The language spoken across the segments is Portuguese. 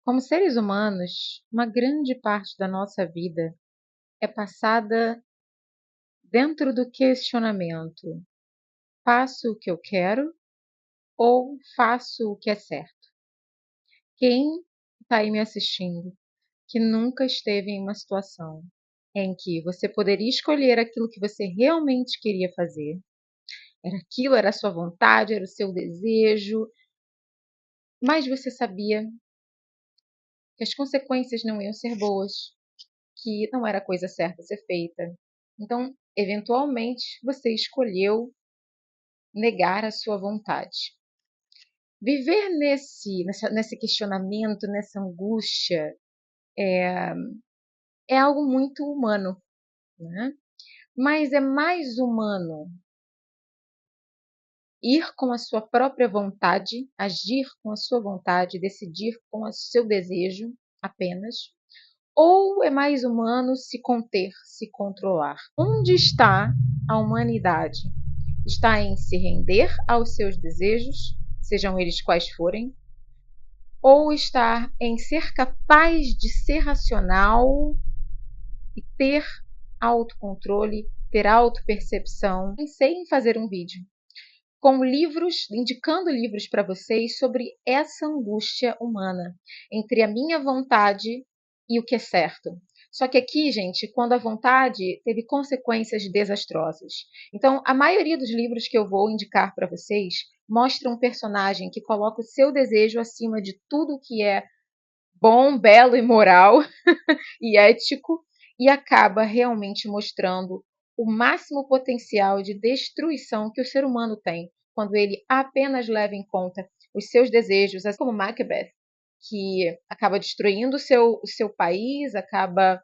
Como seres humanos, uma grande parte da nossa vida é passada dentro do questionamento: faço o que eu quero ou faço o que é certo? Quem está aí me assistindo que nunca esteve em uma situação em que você poderia escolher aquilo que você realmente queria fazer, era aquilo, era a sua vontade, era o seu desejo, mas você sabia que as consequências não iam ser boas, que não era a coisa certa a ser feita. Então, eventualmente, você escolheu negar a sua vontade. Viver nesse questionamento, nessa angústia, é algo muito humano, né? Mas é mais humano ir com a sua própria vontade, agir com a sua vontade, decidir com o seu desejo apenas, ou é mais humano se conter, se controlar? Onde está a humanidade? Está em se render aos seus desejos, sejam eles quais forem, ou está em ser capaz de ser racional e ter autocontrole, ter autopercepção? Pensei em fazer um vídeo com livros, indicando livros para vocês sobre essa angústia humana entre a minha vontade e o que é certo. Só que aqui, gente, quando a vontade teve consequências desastrosas. Então, a maioria dos livros que eu vou indicar para vocês mostra um personagem que coloca o seu desejo acima de tudo que é bom, belo e moral e ético e acaba realmente mostrando o máximo potencial de destruição que o ser humano tem quando ele apenas leva em conta os seus desejos, assim como Macbeth, que acaba destruindo o seu país, acaba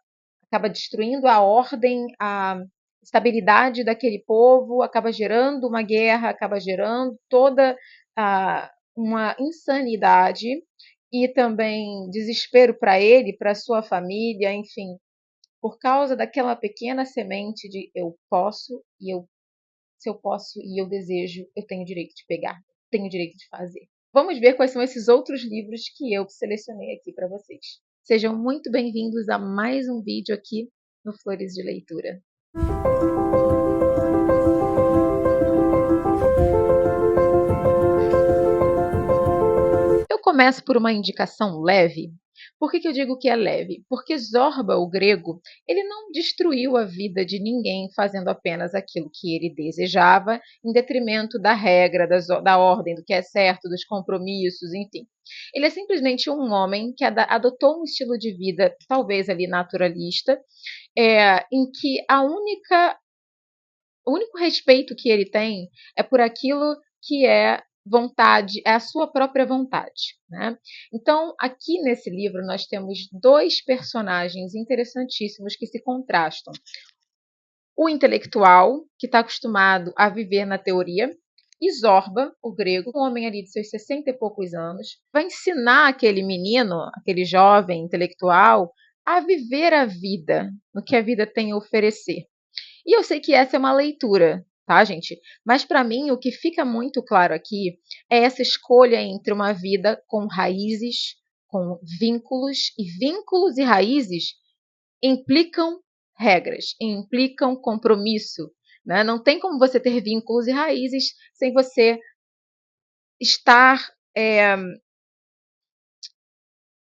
destruindo a ordem, a estabilidade daquele povo, acaba gerando uma guerra, acaba gerando toda uma insanidade e também desespero para ele, para sua família, enfim, por causa daquela pequena semente de eu posso e eu, se eu posso e eu desejo, eu tenho direito de pegar, tenho direito de fazer. Vamos ver quais são esses outros livros que eu selecionei aqui para vocês. Sejam muito bem-vindos a mais um vídeo aqui no Flores de Leitura. Eu começo por uma indicação leve. Por que eu digo que é leve? Porque Zorba, o grego, ele não destruiu a vida de ninguém fazendo apenas aquilo que ele desejava, em detrimento da regra, da ordem, do que é certo, dos compromissos, enfim. Ele é simplesmente um homem que adotou um estilo de vida, talvez ali naturalista, em que o único respeito que ele tem é por aquilo que é vontade, é a sua própria vontade, né? Então, aqui nesse livro nós temos dois personagens interessantíssimos que se contrastam. O intelectual, que está acostumado a viver na teoria, e Zorba, o grego, um homem ali de seus 60 e poucos anos, vai ensinar aquele menino, aquele jovem intelectual, a viver a vida, no que a vida tem a oferecer. E eu sei que essa é uma leitura, tá, gente? Mas para mim o que fica muito claro aqui é essa escolha entre uma vida com raízes, com vínculos, e vínculos e raízes implicam regras, implicam compromisso, né? Não tem como você ter vínculos e raízes sem você estar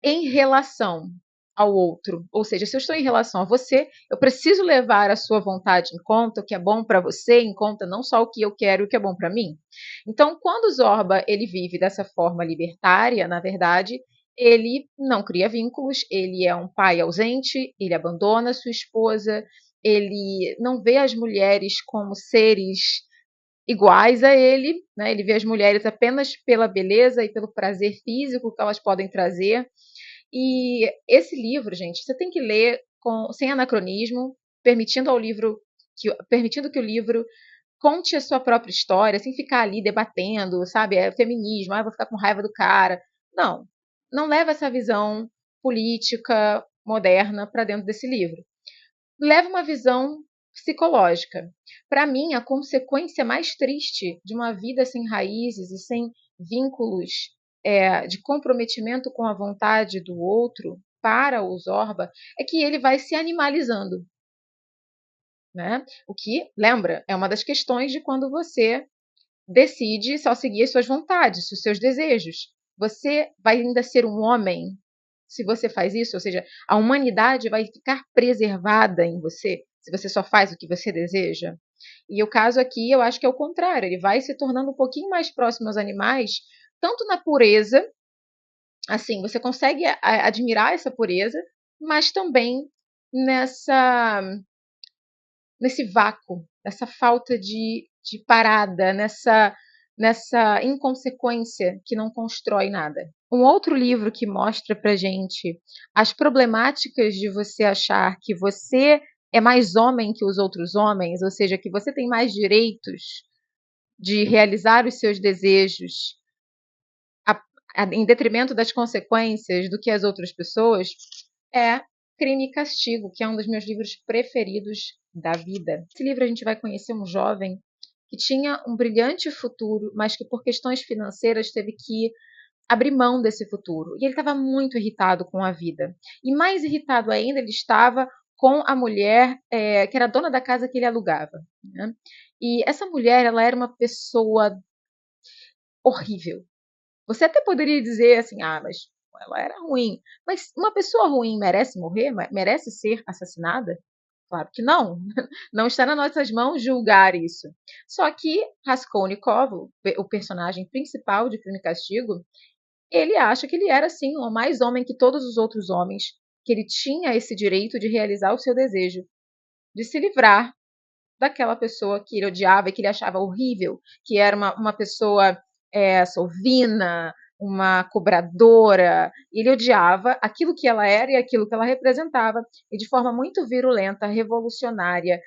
em relação ao outro. Ou seja, se eu estou em relação a você, eu preciso levar a sua vontade em conta, o que é bom para você, em conta não só o que eu quero e o que é bom para mim. Então, quando Zorba ele vive dessa forma libertária, na verdade, ele não cria vínculos, ele é um pai ausente, ele abandona sua esposa, ele não vê as mulheres como seres iguais a ele, né? Ele vê as mulheres apenas pela beleza e pelo prazer físico que elas podem trazer. E esse livro, gente, você tem que ler sem anacronismo, permitindo que o livro conte a sua própria história, sem ficar ali debatendo, sabe? É feminismo, vou ficar com raiva do cara. Não, não leva essa visão política moderna para dentro desse livro. Leva uma visão psicológica. Para mim, a consequência mais triste de uma vida sem raízes e sem vínculos de comprometimento com a vontade do outro para o Zorba é que ele vai se animalizando. Né? O que, lembra, é uma das questões de quando você decide só seguir as suas vontades, os seus desejos. Você vai ainda ser um homem se você faz isso, ou seja, a humanidade vai ficar preservada em você se você só faz o que você deseja. E o caso aqui, eu acho que é o contrário, ele vai se tornando um pouquinho mais próximo aos animais, tanto na pureza, assim, você consegue admirar essa pureza, mas também nessa nesse vácuo, nessa falta de parada, nessa inconsequência que não constrói nada. Um outro livro que mostra pra gente as problemáticas de você achar que você é mais homem que os outros homens, ou seja, que você tem mais direitos de realizar os seus desejos em detrimento das consequências do que as outras pessoas, é Crime e Castigo, que é um dos meus livros preferidos da vida. Nesse livro a gente vai conhecer um jovem que tinha um brilhante futuro, mas que por questões financeiras teve que abrir mão desse futuro. E ele estava muito irritado com a vida. E mais irritado ainda ele estava com a mulher que era dona da casa que ele alugava. Né? E essa mulher, ela era uma pessoa horrível. Você até poderia dizer assim, mas ela era ruim. Mas uma pessoa ruim merece morrer? Merece ser assassinada? Claro que não. Não está nas nossas mãos julgar isso. Só que Raskolnikov, o personagem principal de Crime e Castigo, ele acha que ele era, sim, o mais homem que todos os outros homens, que ele tinha esse direito de realizar o seu desejo, de se livrar daquela pessoa que ele odiava e que ele achava horrível, que era uma pessoa sovina, uma cobradora. Ele odiava aquilo que ela era e aquilo que ela representava, e de forma muito virulenta, revolucionária,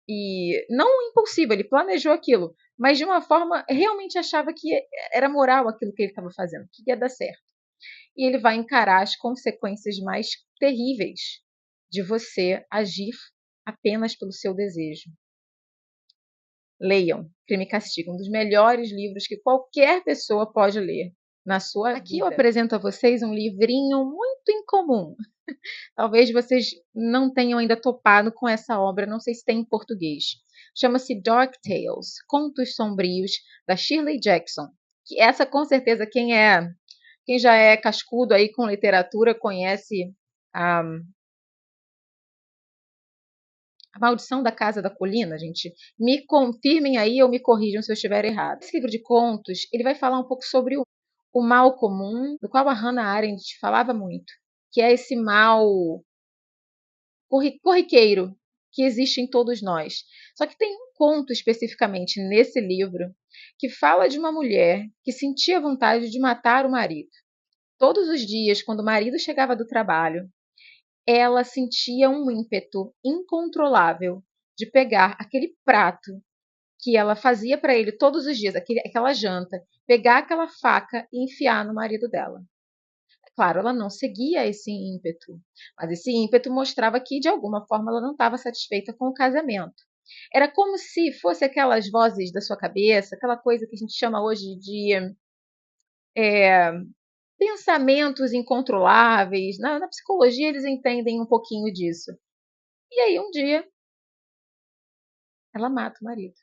e não impulsiva, ele planejou aquilo, mas de uma forma realmente achava que era moral aquilo que ele estava fazendo, que ia dar certo. E ele vai encarar as consequências mais terríveis de você agir apenas pelo seu desejo. Leiam Crime e Castigo, um dos melhores livros que qualquer pessoa pode ler na sua vida. Aqui eu apresento a vocês um livrinho muito incomum. Talvez vocês não tenham ainda topado com essa obra, não sei se tem em português. Chama-se Dark Tales, Contos Sombrios, da Shirley Jackson. Que essa, com certeza, quem já é cascudo aí com literatura conhece a Maldição da Casa da Colina, gente. Me confirmem aí ou me corrijam se eu estiver errado. Esse livro de contos, ele vai falar um pouco sobre o mal comum, do qual a Hannah Arendt falava muito, que é esse mal corriqueiro que existe em todos nós. Só que tem um conto especificamente nesse livro que fala de uma mulher que sentia vontade de matar o marido. Todos os dias, quando o marido chegava do trabalho, ela sentia um ímpeto incontrolável de pegar aquele prato que ela fazia para ele todos os dias, aquela janta, pegar aquela faca e enfiar no marido dela. Claro, ela não seguia esse ímpeto, mas esse ímpeto mostrava que, de alguma forma, ela não estava satisfeita com o casamento. Era como se fosse aquelas vozes da sua cabeça, aquela coisa que a gente chama hoje de pensamentos incontroláveis. Na psicologia, eles entendem um pouquinho disso. E aí, um dia, ela mata o marido.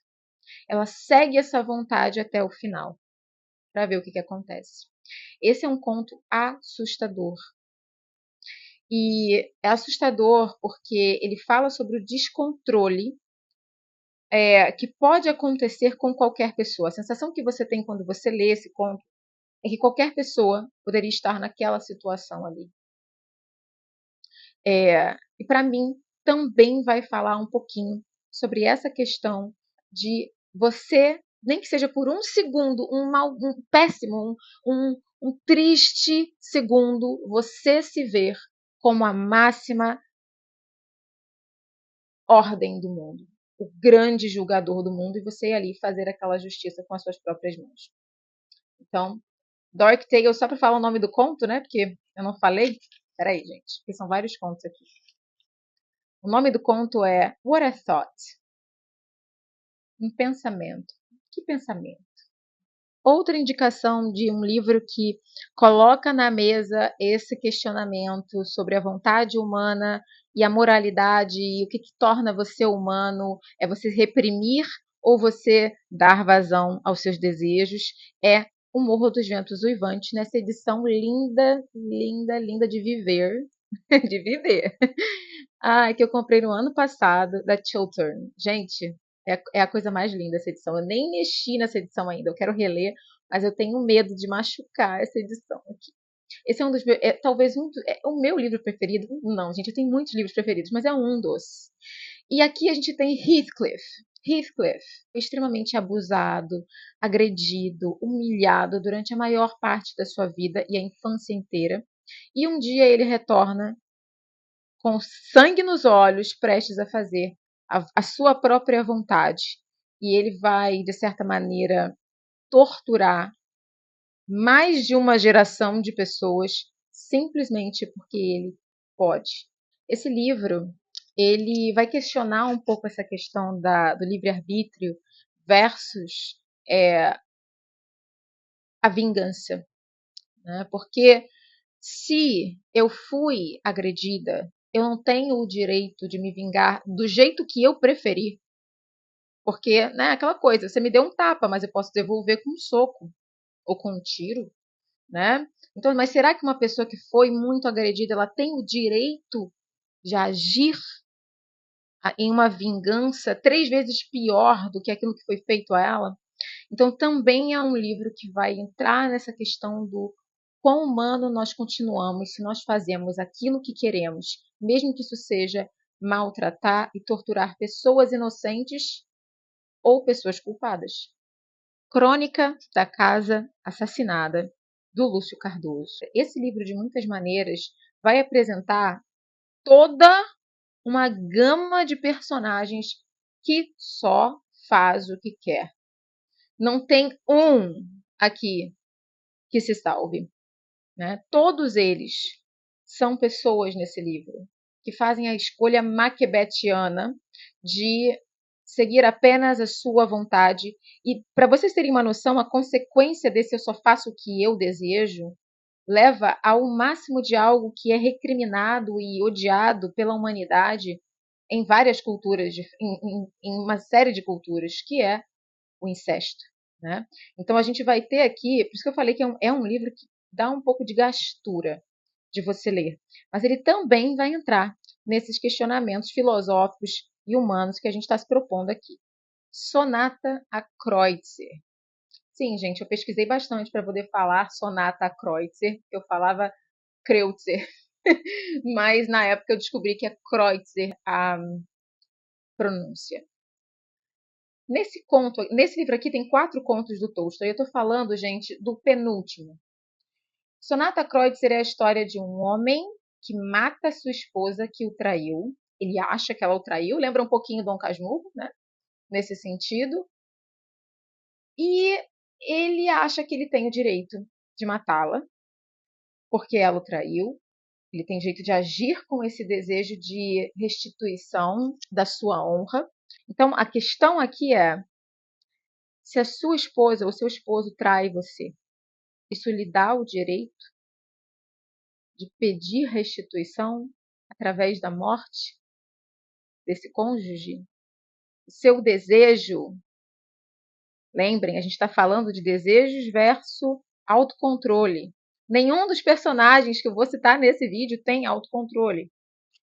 Ela segue essa vontade até o final, para ver o que acontece. Esse é um conto assustador. E é assustador porque ele fala sobre o descontrole que pode acontecer com qualquer pessoa. A sensação que você tem quando você lê esse conto é que qualquer pessoa poderia estar naquela situação ali. E para mim também vai falar um pouquinho sobre essa questão de você, nem que seja por um segundo, um péssimo, um triste segundo, você se ver como a máxima ordem do mundo, o grande julgador do mundo, e você ir ali fazer aquela justiça com as suas próprias mãos. Então, Dark Tale, só para falar o nome do conto, né? Porque eu não falei. Peraí, gente, porque são vários contos aqui. O nome do conto é What I Thought. Um pensamento. Que pensamento? Outra indicação de um livro que coloca na mesa esse questionamento sobre a vontade humana e a moralidade e o que torna você humano, é você reprimir ou você dar vazão aos seus desejos, é O Morro dos Ventos Uivantes, nessa edição linda, linda, linda de viver, de viver. Que eu comprei no ano passado, da Chiltern. Gente, é a coisa mais linda essa edição. Eu nem mexi nessa edição ainda, eu quero reler, mas eu tenho medo de machucar essa edição aqui. Esse é um dos meus, talvez o meu livro preferido. Não, gente, eu tenho muitos livros preferidos, mas é um dos. E aqui a gente tem Heathcliff. Heathcliff foi extremamente abusado, agredido, humilhado durante a maior parte da sua vida e a infância inteira. E um dia ele retorna com sangue nos olhos, prestes a fazer a sua própria vontade. E ele vai, de certa maneira, torturar mais de uma geração de pessoas simplesmente porque ele pode. Esse livro, ele vai questionar um pouco essa questão do livre-arbítrio versus a vingança, né? Porque se eu fui agredida, eu não tenho o direito de me vingar do jeito que eu preferir. Porque, né, aquela coisa, você me deu um tapa, mas eu posso devolver com um soco ou com um tiro, né? Então, mas será que uma pessoa que foi muito agredida, ela tem o direito de agir em uma vingança 3 vezes pior do que aquilo que foi feito a ela? Então, também é um livro que vai entrar nessa questão do quão humano nós continuamos se nós fazemos aquilo que queremos, mesmo que isso seja maltratar e torturar pessoas inocentes ou pessoas culpadas. Crônica da Casa Assassinada, do Lúcio Cardoso. Esse livro, de muitas maneiras, vai apresentar toda uma gama de personagens que só faz o que quer. Não tem um aqui que se salve, né? Todos eles são pessoas nesse livro que fazem a escolha maquiaveliana de seguir apenas a sua vontade. E, para vocês terem uma noção, a consequência desse eu só faço o que eu desejo leva ao máximo de algo que é recriminado e odiado pela humanidade em várias culturas, em uma série de culturas, que é o incesto, né? Então a gente vai ter aqui, por isso que eu falei que é um livro que dá um pouco de gastura de você ler, mas ele também vai entrar nesses questionamentos filosóficos e humanos que a gente está se propondo aqui. Sonata a Kreutzer. Sim, gente, eu pesquisei bastante para poder falar Sonata a Kreutzer, eu falava Kreutzer, mas na época eu descobri que é Kreutzer a pronúncia. Nesse livro aqui tem 4 contos do Tolstói. Eu estou falando, gente, do penúltimo. Sonata a Kreutzer é a história de um homem que mata sua esposa que o traiu. Ele acha que ela o traiu. Lembra um pouquinho Dom Casmurro, né? Nesse sentido. E ele acha que ele tem o direito de matá-la porque ela o traiu. Ele tem direito de agir com esse desejo de restituição da sua honra. Então, a questão aqui é: se a sua esposa ou seu esposo trai você, isso lhe dá o direito de pedir restituição através da morte desse cônjuge? O seu desejo, lembrem, a gente está falando de desejos versus autocontrole. Nenhum dos personagens que eu vou citar nesse vídeo tem autocontrole.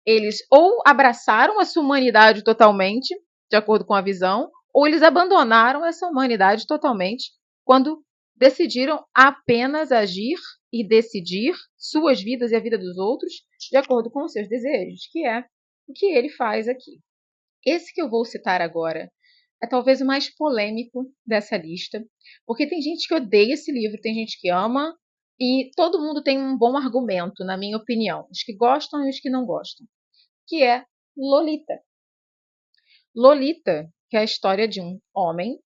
Eles ou abraçaram a sua humanidade totalmente, de acordo com a visão, ou eles abandonaram essa humanidade totalmente quando decidiram apenas agir e decidir suas vidas e a vida dos outros de acordo com os seus desejos, que é o que ele faz aqui. Esse que eu vou citar agora é talvez o mais polêmico dessa lista, porque tem gente que odeia esse livro, tem gente que ama, e todo mundo tem um bom argumento, na minha opinião. Os que gostam e os que não gostam. Que é Lolita. Lolita, que é a história de um homem,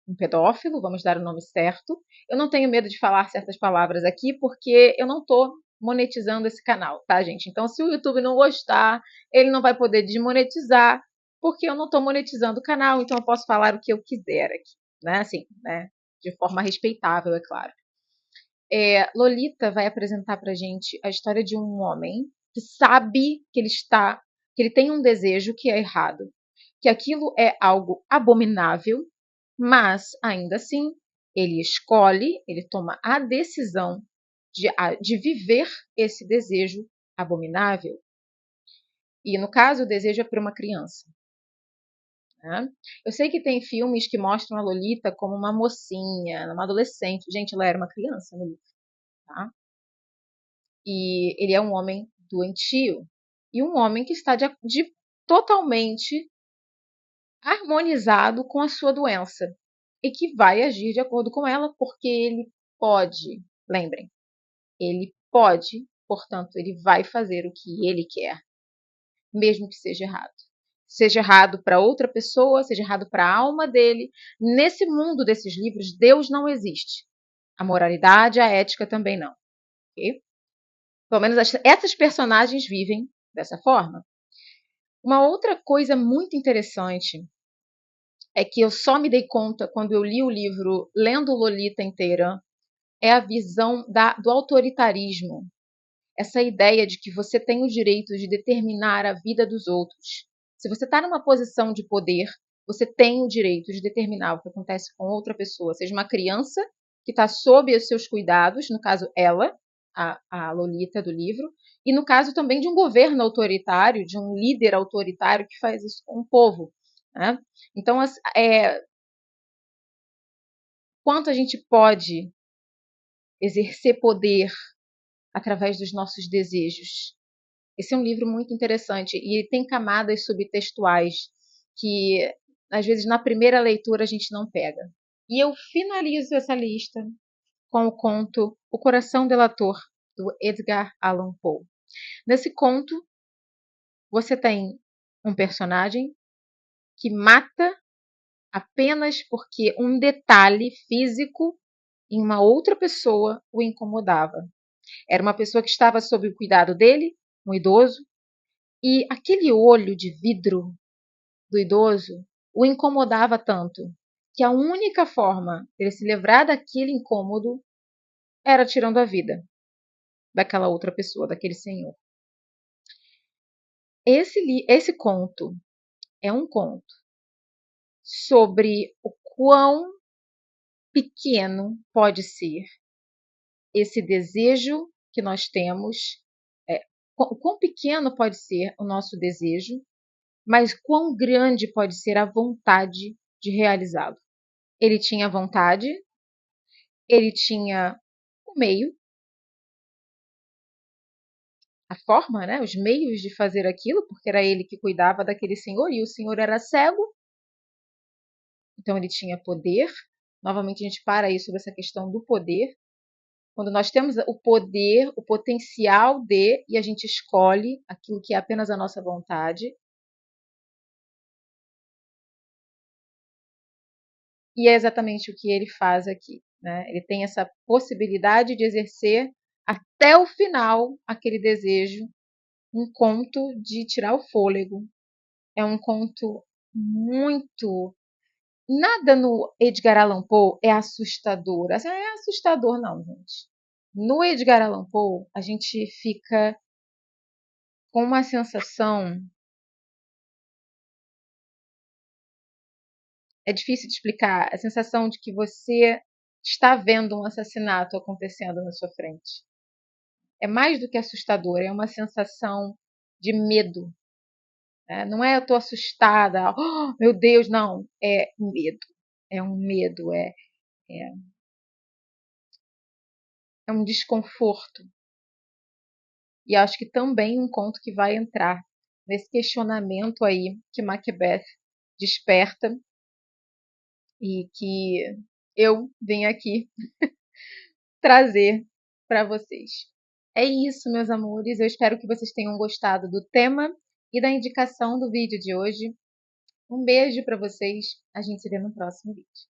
um pedófilo, vamos dar o nome certo. Eu não tenho medo de falar certas palavras aqui, porque eu não estou monetizando esse canal, tá, gente? Então, se o YouTube não gostar, ele não vai poder desmonetizar, porque eu não estou monetizando o canal, então eu posso falar o que eu quiser aqui, né? Assim, né? de forma respeitável, é claro. Lolita vai apresentar pra gente a história de um homem que sabe que ele tem um desejo que é errado, que aquilo é algo abominável, mas ainda assim ele toma a decisão de viver esse desejo abominável. E no caso, o desejo é por uma criança. Né? Eu sei que tem filmes que mostram a Lolita como uma mocinha, uma adolescente. Gente, ela era uma criança no livro. Tá? E ele é um homem doentio. E um homem que está totalmente harmonizado com a sua doença. E que vai agir de acordo com ela, porque ele pode. Lembrem, ele pode, portanto, ele vai fazer o que ele quer, mesmo que seja errado. Seja errado para outra pessoa, seja errado para a alma dele. Nesse mundo desses livros, Deus não existe. A moralidade, a ética também não. Okay? Pelo menos essas personagens vivem dessa forma. Uma outra coisa muito interessante é que eu só me dei conta quando eu li o livro lendo Lolita inteira, é a visão do autoritarismo. Essa ideia de que você tem o direito de determinar a vida dos outros. Se você está numa posição de poder, você tem o direito de determinar o que acontece com outra pessoa, seja uma criança que está sob os seus cuidados, no caso ela, a Lolita do livro, e no caso também de um governo autoritário, de um líder autoritário que faz isso com o povo. Né? Então, quanto a gente pode exercer poder através dos nossos desejos? Esse é um livro muito interessante e ele tem camadas subtextuais que, às vezes, na primeira leitura a gente não pega. E eu finalizo essa lista com o conto O Coração Delator, do Edgar Allan Poe. Nesse conto, você tem um personagem que mata apenas porque um detalhe físico em uma outra pessoa o incomodava. Era uma pessoa que estava sob o cuidado dele, um idoso, e aquele olho de vidro do idoso o incomodava tanto que a única forma de ele se livrar daquele incômodo era tirando a vida daquela outra pessoa, daquele senhor. Esse conto é um conto sobre o quão pequeno pode ser esse desejo que nós temos, o quão pequeno pode ser o nosso desejo, mas quão grande pode ser a vontade de realizá-lo. Ele tinha vontade, ele tinha o meio, a forma, né, os meios de fazer aquilo, porque era ele que cuidava daquele senhor e o senhor era cego, então ele tinha poder. Novamente a gente para aí sobre essa questão do poder. Quando nós temos o poder, o potencial e a gente escolhe aquilo que é apenas a nossa vontade. E é exatamente o que ele faz aqui. Né? Ele tem essa possibilidade de exercer até o final aquele desejo, um conto de tirar o fôlego. É um conto muito. Nada no Edgar Allan Poe é assustador. Assim, é assustador, não, gente. No Edgar Allan Poe, a gente fica com uma sensação. É difícil de explicar. A sensação de que você está vendo um assassinato acontecendo na sua frente. É mais do que assustador, é uma sensação de medo. Né? Não é eu estou assustada, oh, meu Deus, não. É medo. É um medo, é, é um desconforto. E acho que também um conto que vai entrar nesse questionamento aí que Macbeth desperta e que eu venho aqui trazer para vocês. É isso, meus amores. Eu espero que vocês tenham gostado do tema e da indicação do vídeo de hoje. Um beijo para vocês. A gente se vê no próximo vídeo.